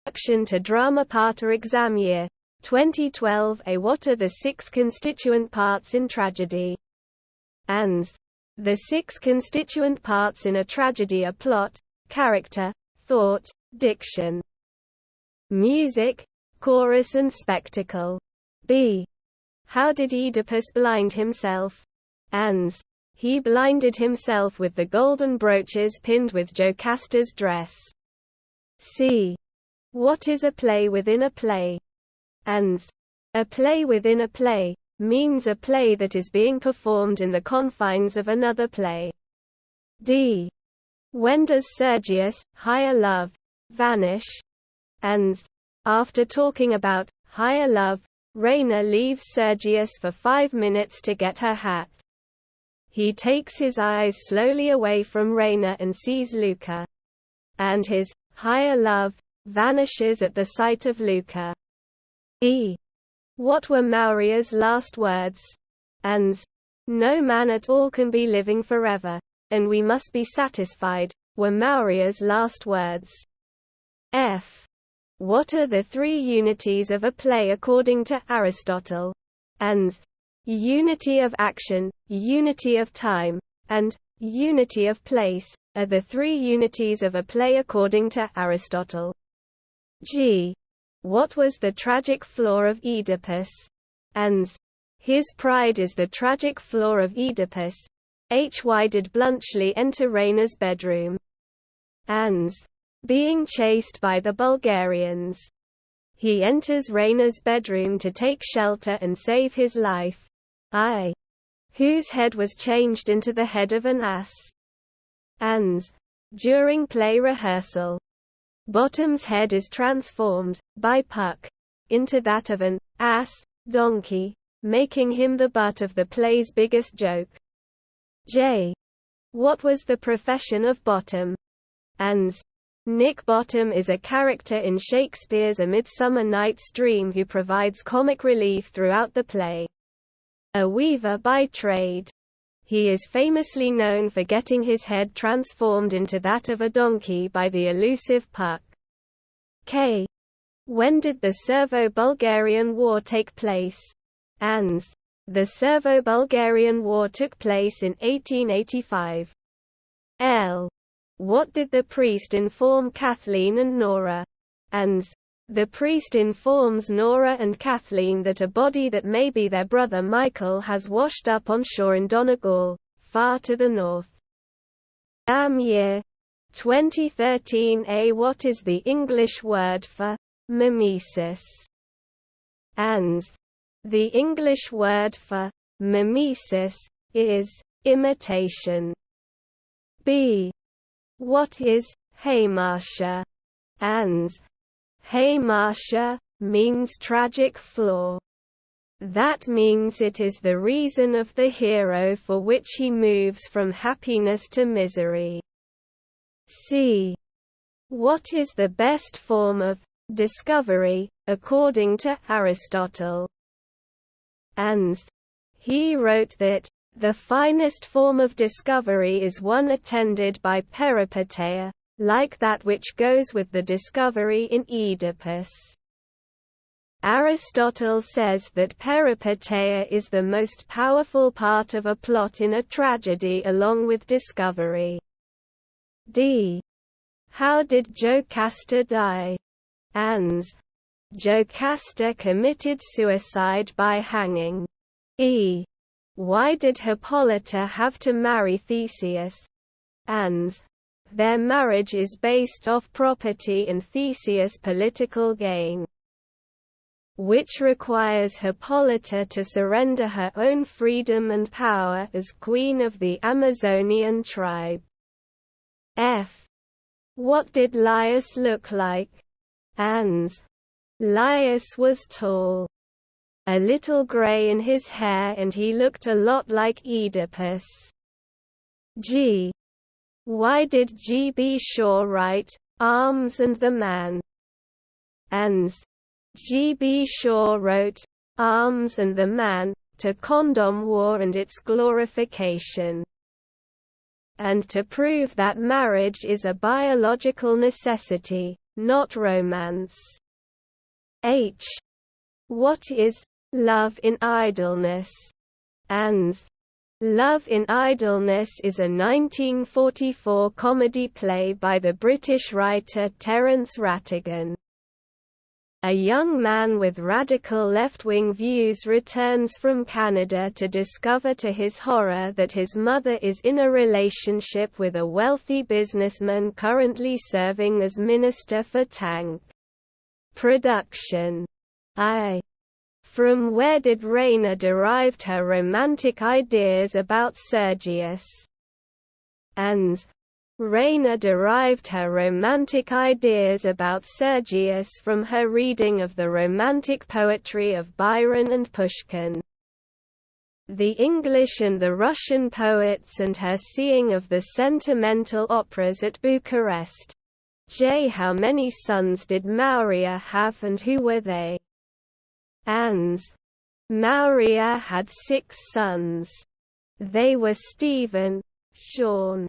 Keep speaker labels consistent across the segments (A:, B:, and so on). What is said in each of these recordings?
A: Introduction to Dramaparta Exam Year 2012. What are the 6 constituent parts in tragedy? And the 6 constituent parts in a tragedy are plot, character, thought, diction, music, chorus and spectacle. B. How did Oedipus blind himself? And he blinded himself with the golden brooches pinned with Jocasta's dress. C. What is a play within a play? And a play within a play means a play that is being performed in the confines of another play. D. When does Sergius' higher love vanish? And after talking about higher love, Raina leaves Sergius for 5 minutes to get her hat. He takes his eyes slowly away from Raina and sees Luca. And his higher love vanishes at the sight of Luca. E. What were Mauria's last words? And no man at all can be living forever, and we must be satisfied, were Mauria's last words. F. What are the 3 unities of a play according to Aristotle? And unity of action, unity of time, and unity of place are the 3 unities of a play according to Aristotle. G. What was the tragic flaw of Oedipus? And his pride is the tragic flaw of Oedipus. H. Why did Bluntschli enter Raina's bedroom? And being chased by the Bulgarians. He enters Raina's bedroom to take shelter and save his life. I. Whose head was changed into the head of an ass. And during play rehearsal, Bottom's head is transformed, by Puck, into that of an ass, donkey, making him the butt of the play's biggest joke. J. What was the profession of Bottom? And Nick Bottom is a character in Shakespeare's A Midsummer Night's Dream who provides comic relief throughout the play. A weaver by trade. He is famously known for getting his head transformed into that of a donkey by the elusive Puck. K. When did the Serbo-Bulgarian War take place? And the Serbo-Bulgarian War took place in 1885. L. What did the priest inform Kathleen and Nora? And the priest informs Nora and Kathleen that a body that may be their brother Michael has washed up on shore in Donegal, far to the north. Year 2013. What is the English word for mimesis? And the English word for mimesis is imitation. B. What is hamartia? And hamartia means tragic flaw. That means it is the reason of the hero for which he moves from happiness to misery. C. What is the best form of discovery, according to Aristotle? And he wrote that the finest form of discovery is one attended by peripeteia, like that which goes with the discovery in Oedipus. Aristotle says that peripeteia is the most powerful part of a plot in a tragedy along with discovery. D. How did Jocasta die? And Jocasta committed suicide by hanging. E. Why did Hippolyta have to marry Theseus? And their marriage is based off property and Theseus' political gain, which requires Hippolyta to surrender her own freedom and power as queen of the Amazonian tribe. F. What did Laius look like? And Laius was tall, a little grey in his hair, and he looked a lot like Oedipus. G. Why did G. B. Shaw write Arms and the Man? And G. B. Shaw wrote Arms and the Man to condemn war and its glorification, and to prove that marriage is a biological necessity, not romance. H. What is Love in Idleness? And Love in Idleness is a 1944 comedy play by the British writer Terence Rattigan. A young man with radical left-wing views returns from Canada to discover to his horror that his mother is in a relationship with a wealthy businessman currently serving as Minister for Tank Production. From where did Raina derived her romantic ideas about Sergius? And Raina derived her romantic ideas about Sergius from her reading of the romantic poetry of Byron and Pushkin, the English and the Russian poets, and her seeing of the sentimental operas at Bucharest. J. How many sons did Maria have and who were they? Ans. Maria had 6 sons. They were Stephen, Sean,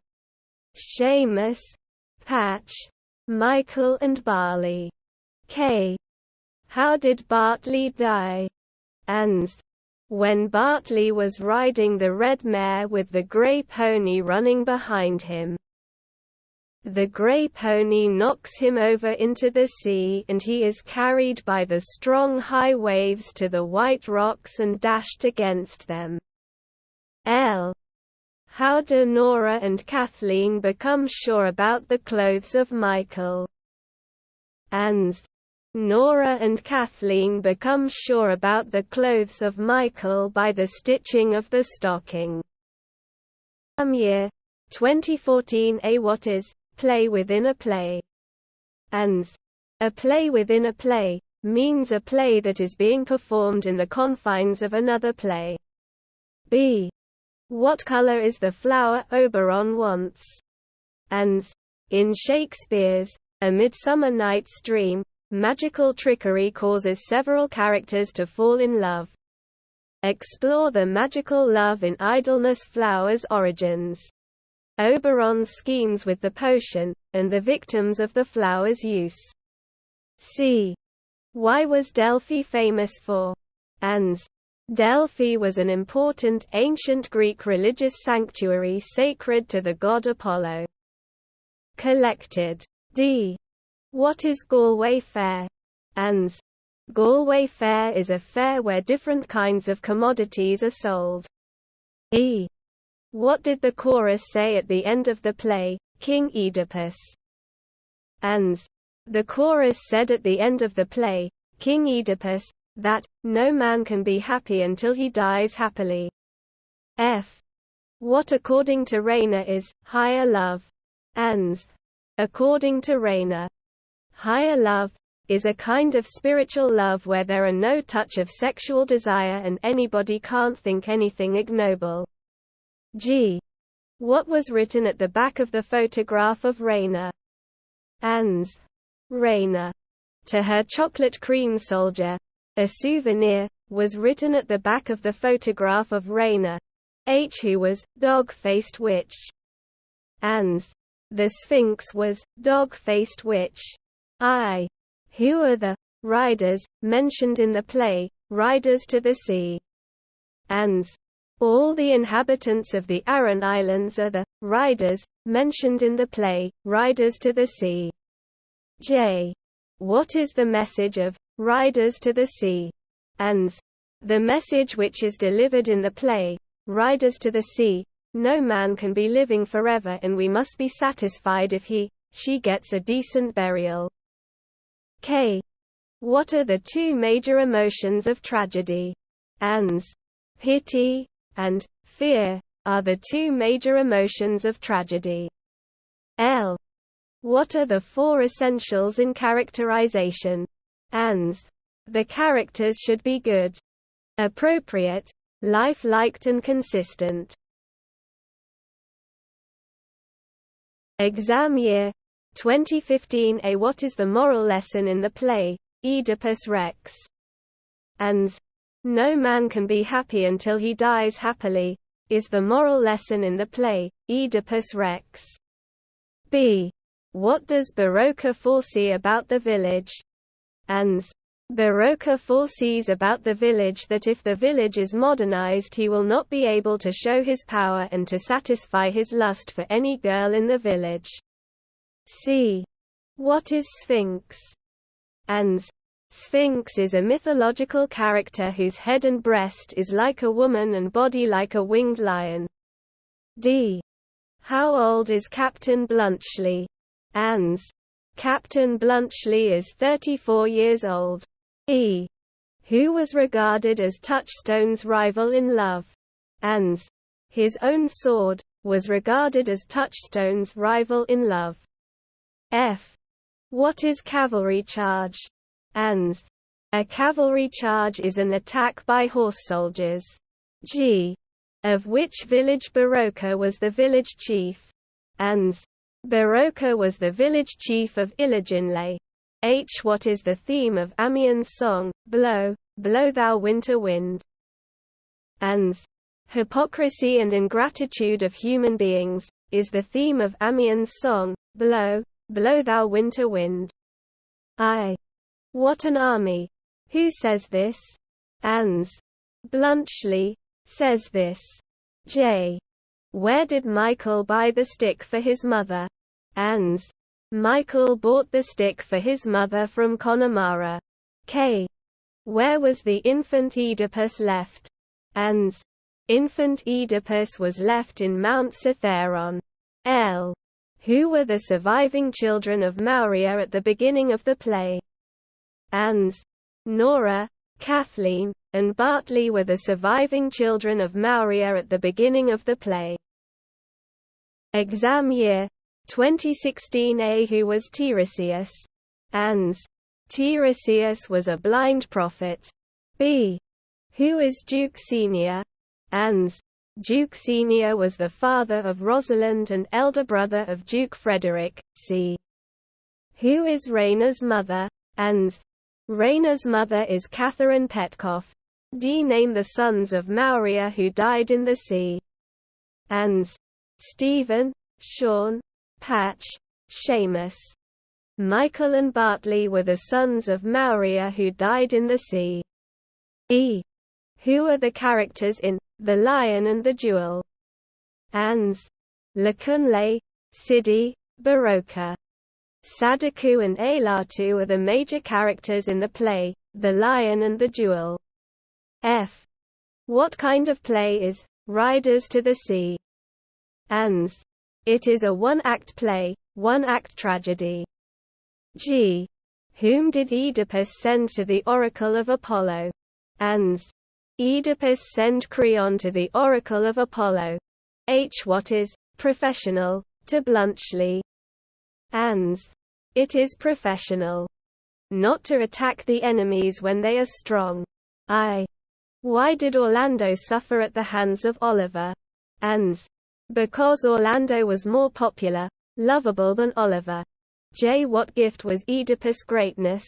A: Seamus, Patch, Michael and Barley. K. How did Bartley die? Ans. When Bartley was riding the red mare with the grey pony running behind him. The grey pony knocks him over into the sea and he is carried by the strong high waves to the white rocks and dashed against them. L. How do Nora and Kathleen become sure about the clothes of Michael? And Nora and Kathleen become sure about the clothes of Michael by the stitching of the stocking. Year 2014. What is play within a play? And a play within a play means a play that is being performed in the confines of another play. B. What color is the flower Oberon wants? And in Shakespeare's A Midsummer Night's Dream, magical trickery causes several characters to fall in love. Explore the magical love in idleness flower's origins, Oberon's schemes with the potion, and the victims of the flower's use. C. Why was Delphi famous for? And Delphi was an important ancient Greek religious sanctuary sacred to the god Apollo. Collected. D. What is Galway Fair? And Galway Fair is a fair where different kinds of commodities are sold. E. What did the chorus say at the end of the play, King Oedipus? And the chorus said at the end of the play, King Oedipus, that no man can be happy until he dies happily. F. What according to Raina is higher love? And according to Raina, higher love is a kind of spiritual love where there are no touch of sexual desire and anybody can't think anything ignoble. G. What was written at the back of the photograph of Raina? And Raina, to her chocolate cream soldier, a souvenir, was written at the back of the photograph of Raina. H. Who was dog-faced witch? And the Sphinx was dog-faced witch. I. Who are the riders mentioned in the play, Riders to the Sea? And all the inhabitants of the Aran Islands are the riders mentioned in the play, Riders to the Sea. J. What is the message of Riders to the Sea? And the message which is delivered in the play, Riders to the Sea, no man can be living forever and we must be satisfied if she gets a decent burial. K. What are the 2 major emotions of tragedy? And pity and fear are the 2 major emotions of tragedy. L. What are the 4 essentials in characterization? And the characters should be good, appropriate, life-liked and consistent. Exam year 2015. What is the moral lesson in the play, Oedipus Rex? And no man can be happy until he dies happily, is the moral lesson in the play, Oedipus Rex. B. What does Barocca foresee about the village? Ans. Barocca foresees about the village that if the village is modernized he will not be able to show his power and to satisfy his lust for any girl in the village. C. What is Sphinx? Ans. Sphinx is a mythological character whose head and breast is like a woman and body like a winged lion. D. How old is Captain Bluntschli? Ans. Captain Bluntschli is 34 years old. E. Who was regarded as Touchstone's rival in love? Ans. His own sword was regarded as Touchstone's rival in love. F. What is cavalry charge? Ans. A cavalry charge is an attack by horse soldiers. G. Of which village Barocca was the village chief? Ans. Barocca was the village chief of Iliginle. H. What is the theme of Amiens' song, Blow, Blow Thou Winter Wind? Ans. Hypocrisy and ingratitude of human beings is the theme of Amiens' song, Blow, Blow Thou Winter Wind. I. What an army! Who says this? Ans. Bluntschli says this. J. Where did Michael buy the stick for his mother? Ans. Michael bought the stick for his mother from Connemara. K. Where was the infant Oedipus left? Ans. Infant Oedipus was left in Mount Cithaeron. L. Who were the surviving children of Mauria at the beginning of the play? Ans. Nora, Kathleen, and Bartley were the surviving children of Mauria at the beginning of the play. Exam year 2016 A. Who was Tiresias? Ans. Tiresias was a blind prophet. B. Who is Duke Senior? Ans. Duke Senior was the father of Rosalind and elder brother of Duke Frederick. C. Who is Raina's mother? Ans. Raina's mother is Catherine Petkoff. D. Name the sons of Mauria who died in the sea. Ans. Stephen, Sean, Patch, Seamus. Michael and Bartley were the sons of Mauria who died in the sea. E. Who are the characters in The Lion and the Jewel? Ans. Lacunle, Sidi, Barocca. Sadaku and Ailatu are the major characters in the play, The Lion and the Jewel. F. What kind of play is Riders to the Sea? Ans. It is a one-act play, one-act tragedy. G. Whom did Oedipus send to the oracle of Apollo? Ans. Oedipus sent Creon to the oracle of Apollo. H. What is professional to Bluntschli? Ans. It is professional not to attack the enemies when they are strong. I. Why did Orlando suffer at the hands of Oliver? Ans. Because Orlando was more popular, lovable than Oliver. J. What gift was Oedipus' greatness?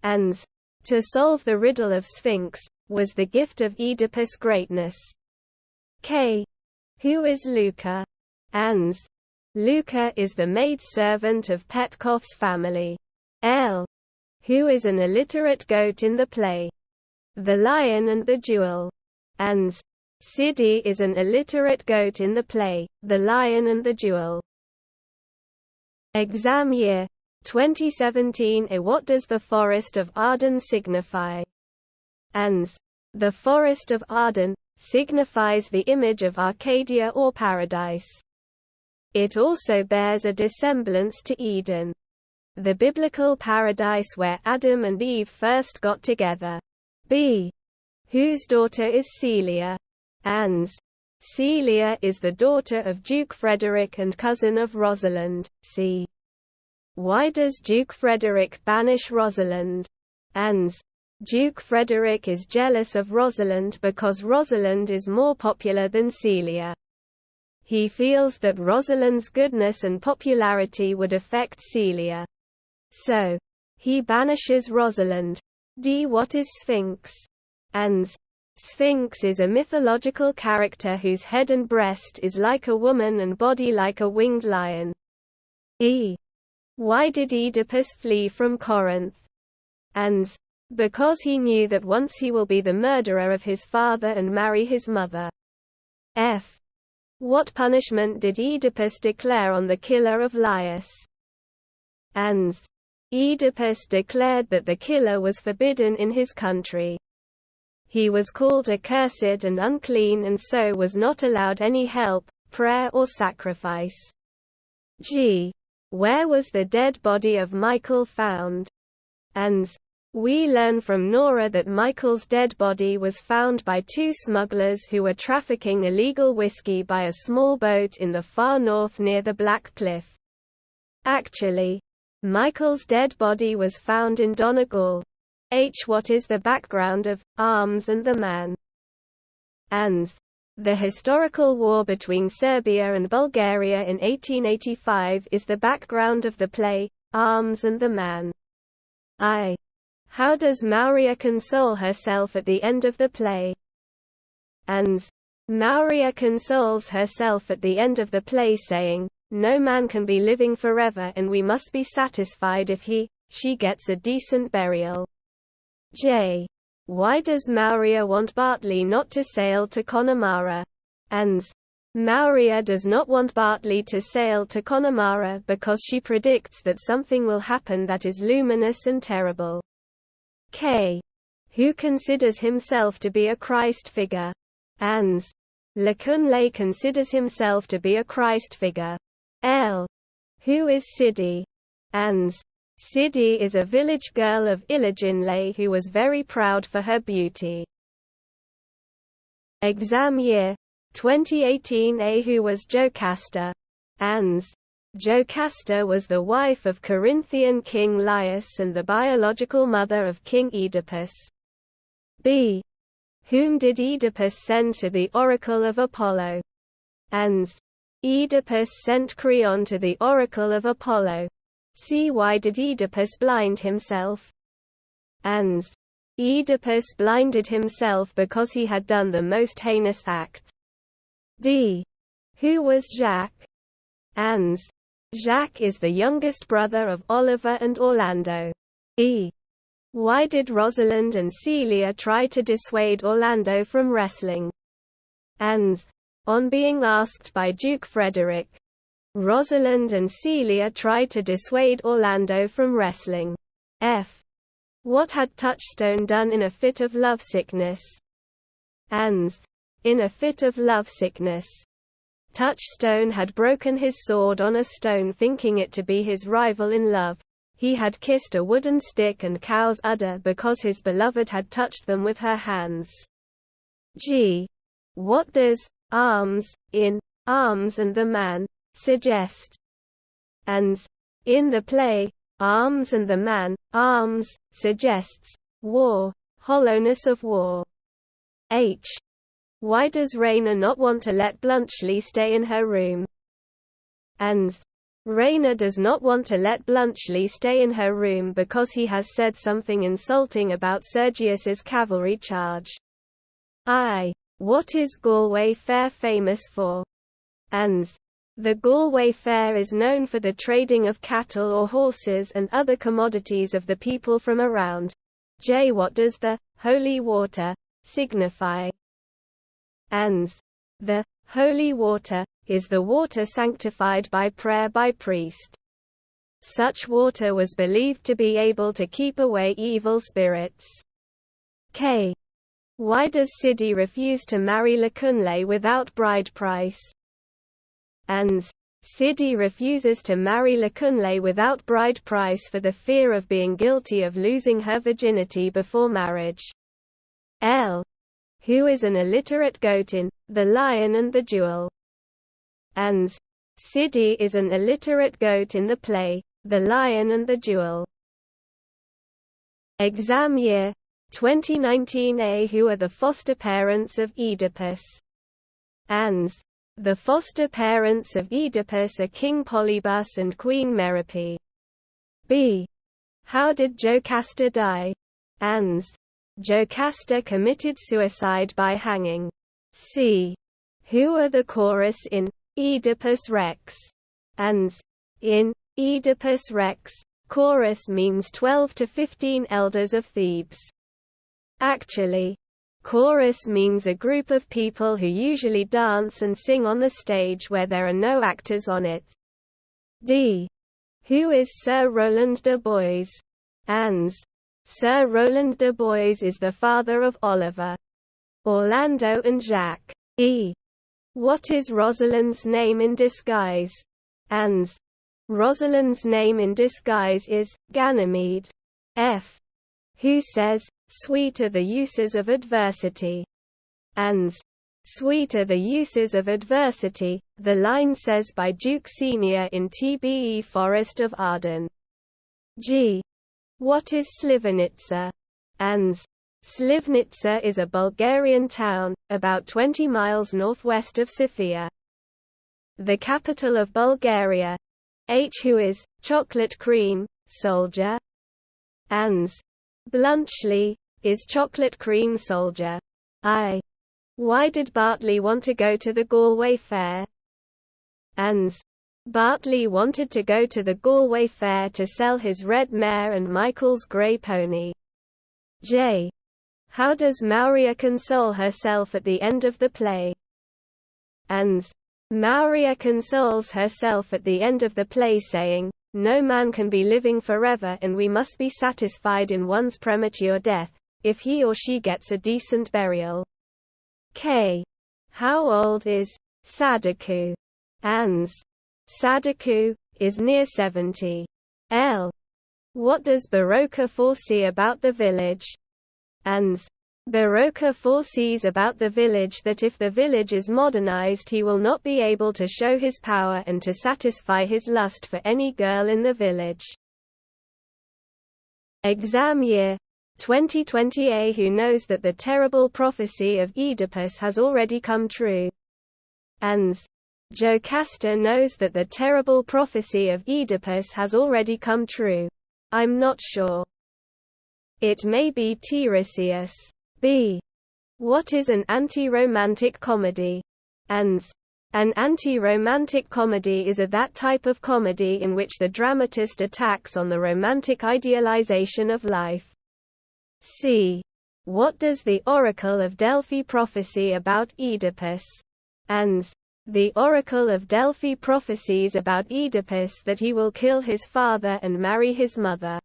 A: Ans. To solve the riddle of Sphinx was the gift of Oedipus' greatness. K. Who is Luca? Ans. Luca is the maid-servant of Petkoff's family. L. Who is an illiterate goat in the play The Lion and the Jewel? Ans. Sidi is an illiterate goat in the play The Lion and the Jewel. Exam year 2017 A. What does the Forest of Arden signify? Ans. The Forest of Arden signifies the image of Arcadia or Paradise. It also bears a dissemblance to Eden, the biblical paradise where Adam and Eve first got together. B. Whose daughter is Celia? Ans. Celia is the daughter of Duke Frederick and cousin of Rosalind. C. Why does Duke Frederick banish Rosalind? Ans. Duke Frederick is jealous of Rosalind because Rosalind is more popular than Celia. He feels that Rosalind's goodness and popularity would affect Celia. So, he banishes Rosalind. D. What is Sphinx? Ans. Sphinx is a mythological character whose head and breast is like a woman and body like a winged lion. E. Why did Oedipus flee from Corinth? And because he knew that once he will be the murderer of his father and marry his mother. F. What punishment did Oedipus declare on the killer of Laius? And Oedipus declared that the killer was forbidden in his country. He was called accursed and unclean and so was not allowed any help, prayer or sacrifice. G. Where was the dead body of Michael found? And we learn from Nora that Michael's dead body was found by two smugglers who were trafficking illegal whiskey by a small boat in the far north near the Black Cliff. Actually, Michael's dead body was found in Donegal. What is the background of Arms and the Man? And the historical war between Serbia and Bulgaria in 1885 is the background of the play, Arms and the Man. I. How does Mauria console herself at the end of the play? And Mauria consoles herself at the end of the play saying, no man can be living forever and we must be satisfied if she gets a decent burial. J. Why does Mauria want Bartley not to sail to Connemara? And Mauria does not want Bartley to sail to Connemara because she predicts that something will happen that is luminous and terrible. K. Who considers himself to be a Christ figure? And Lacunle considers himself to be a Christ figure. L. Who is Sidi? And Sidi is a village girl of Iliginle who was very proud for her beauty. Exam year 2018 A. Who was Jocasta? And Jocasta was the wife of Corinthian king Laius and the biological mother of King Oedipus. B. Whom did Oedipus send to the oracle of Apollo? And Oedipus sent Creon to the oracle of Apollo. C. Why did Oedipus blind himself? And Oedipus blinded himself because he had done the most heinous act. D. Who was Jacques? And Jacques is the youngest brother of Oliver and Orlando. E. Why did Rosalind and Celia try to dissuade Orlando from wrestling? And on being asked by Duke Frederick, Rosalind and Celia tried to dissuade Orlando from wrestling. F. What had Touchstone done in a fit of lovesickness? And in a fit of lovesickness, Touchstone had broken his sword on a stone thinking it to be his rival in love. He had kissed a wooden stick and cow's udder because his beloved had touched them with her hands. G. What does arms, in Arms and the Man, suggest? And in the play, Arms and the Man, arms, suggests war, hollowness of war. H. Why does Raina not want to let Bluntschli stay in her room? And Raina does not want to let Bluntschli stay in her room because he has said something insulting about Sergius's cavalry charge. I. What is Galway Fair famous for? And the Galway Fair is known for the trading of cattle or horses and other commodities of the people from around. J. What does the holy water signify? And the holy water is the water sanctified by prayer by priest. Such water was believed to be able to keep away evil spirits. K. Why does Sidi refuse to marry Lacunle without bride price? And Sidi refuses to marry Lacunle without bride price for the fear of being guilty of losing her virginity before marriage. L. Who is an illiterate goat in The Lion and the Jewel? And Sidi is an illiterate goat in the play, The Lion and the Jewel. Exam year 2019 A. Who are the foster parents of Oedipus? And the foster parents of Oedipus are King Polybus and Queen Merope. B. How did Jocasta die? And Jocasta committed suicide by hanging. C. Who are the chorus in Oedipus Rex? And in Oedipus Rex. Chorus means 12 to 15 elders of Thebes. Actually, chorus means a group of people who usually dance and sing on the stage where there are no actors on it. D. Who is Sir Roland de Boys? Ans. Sir Roland de Boys is the father of Oliver, Orlando and Jacques. E. What is Rosalind's name in disguise? Ans. Rosalind's name in disguise is Ganymede. F. Who says, "Sweet are the uses of adversity"? Ans. Sweet are the uses of adversity, the line says by Duke Senior in TBE Forest of Arden. G. What is Slivnica? Ans. Slivnica is a Bulgarian town, about 20 miles northwest of Sofia. The capital of Bulgaria. H. Who is chocolate cream soldier? Ans. Bluntschli is chocolate cream soldier. I. Why did Bartley want to go to the Galway Fair? Ans. Bartley wanted to go to the Galway Fair to sell his red mare and Michael's grey pony. J. How does Mauria console herself at the end of the play? Ans. Mauria consoles herself at the end of the play saying, "No man can be living forever and we must be satisfied in one's premature death, if he or she gets a decent burial." K. How old is Sadako? Ans. Sadako is near 70. L. What does Barocca foresee about the village? Ans. Barocca foresees about the village that if the village is modernized he will not be able to show his power and to satisfy his lust for any girl in the village. Exam year 2020. Who knows that the terrible prophecy of Oedipus has already come true? Ans. Jocasta knows that the terrible prophecy of Oedipus has already come true. I'm not sure. It may be Tiresias. B. What is an anti-romantic comedy? Ans. An anti-romantic comedy is that type of comedy in which the dramatist attacks on the romantic idealization of life. C. What does the Oracle of Delphi prophesy about Oedipus? Ans. The Oracle of Delphi prophesies about Oedipus that he will kill his father and marry his mother.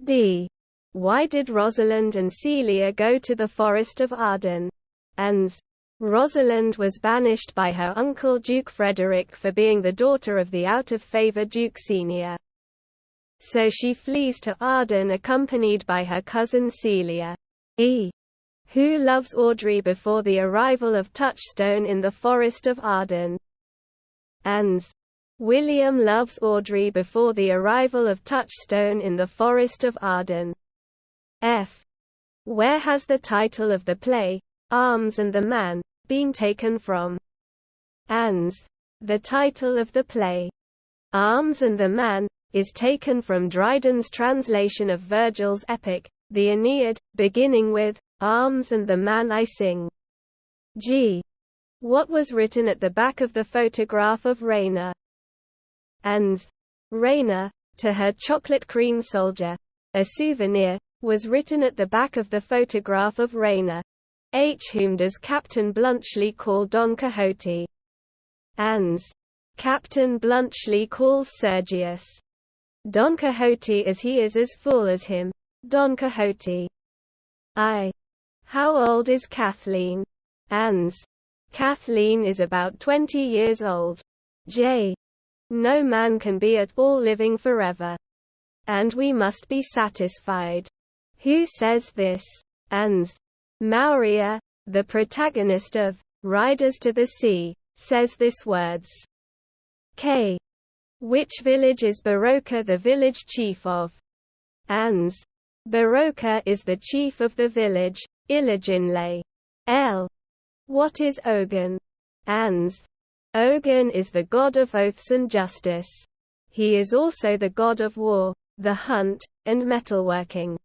A: D. Why did Rosalind and Celia go to the Forest of Arden? Ans. Rosalind was banished by her uncle Duke Frederick for being the daughter of the out-of-favor Duke Senior. So she flees to Arden accompanied by her cousin Celia. E. Who loves Audrey before the arrival of Touchstone in the Forest of Arden? Ans. William loves Audrey before the arrival of Touchstone in the Forest of Arden. F. Where has the title of the play, Arms and the Man, been taken from? Ans. The title of the play, Arms and the Man, is taken from Dryden's translation of Virgil's epic, the Aeneid, beginning with, "Arms and the man I sing." G. What was written at the back of the photograph of Raina? Ans. Raina, to her chocolate cream soldier, a souvenir, was written at the back of the photograph of Raina. H. Whom does Captain Bluntschli call Don Quixote? Ans. Captain Bluntschli calls Sergius Don Quixote as he is as full as him. Don Quixote. I. How old is Kathleen? Ans. Kathleen is about 20 years old. J. No man can be at all living forever. And we must be satisfied. Who says this? Ans. Mauria, the protagonist of Riders to the Sea, says this words. K. Which village is Barocca the village chief of? Ans. Barocca is the chief of the village, Iliginle. L. What is Ogun? Ans. Ogun is the god of oaths and justice. He is also the god of war, the hunt, and metalworking.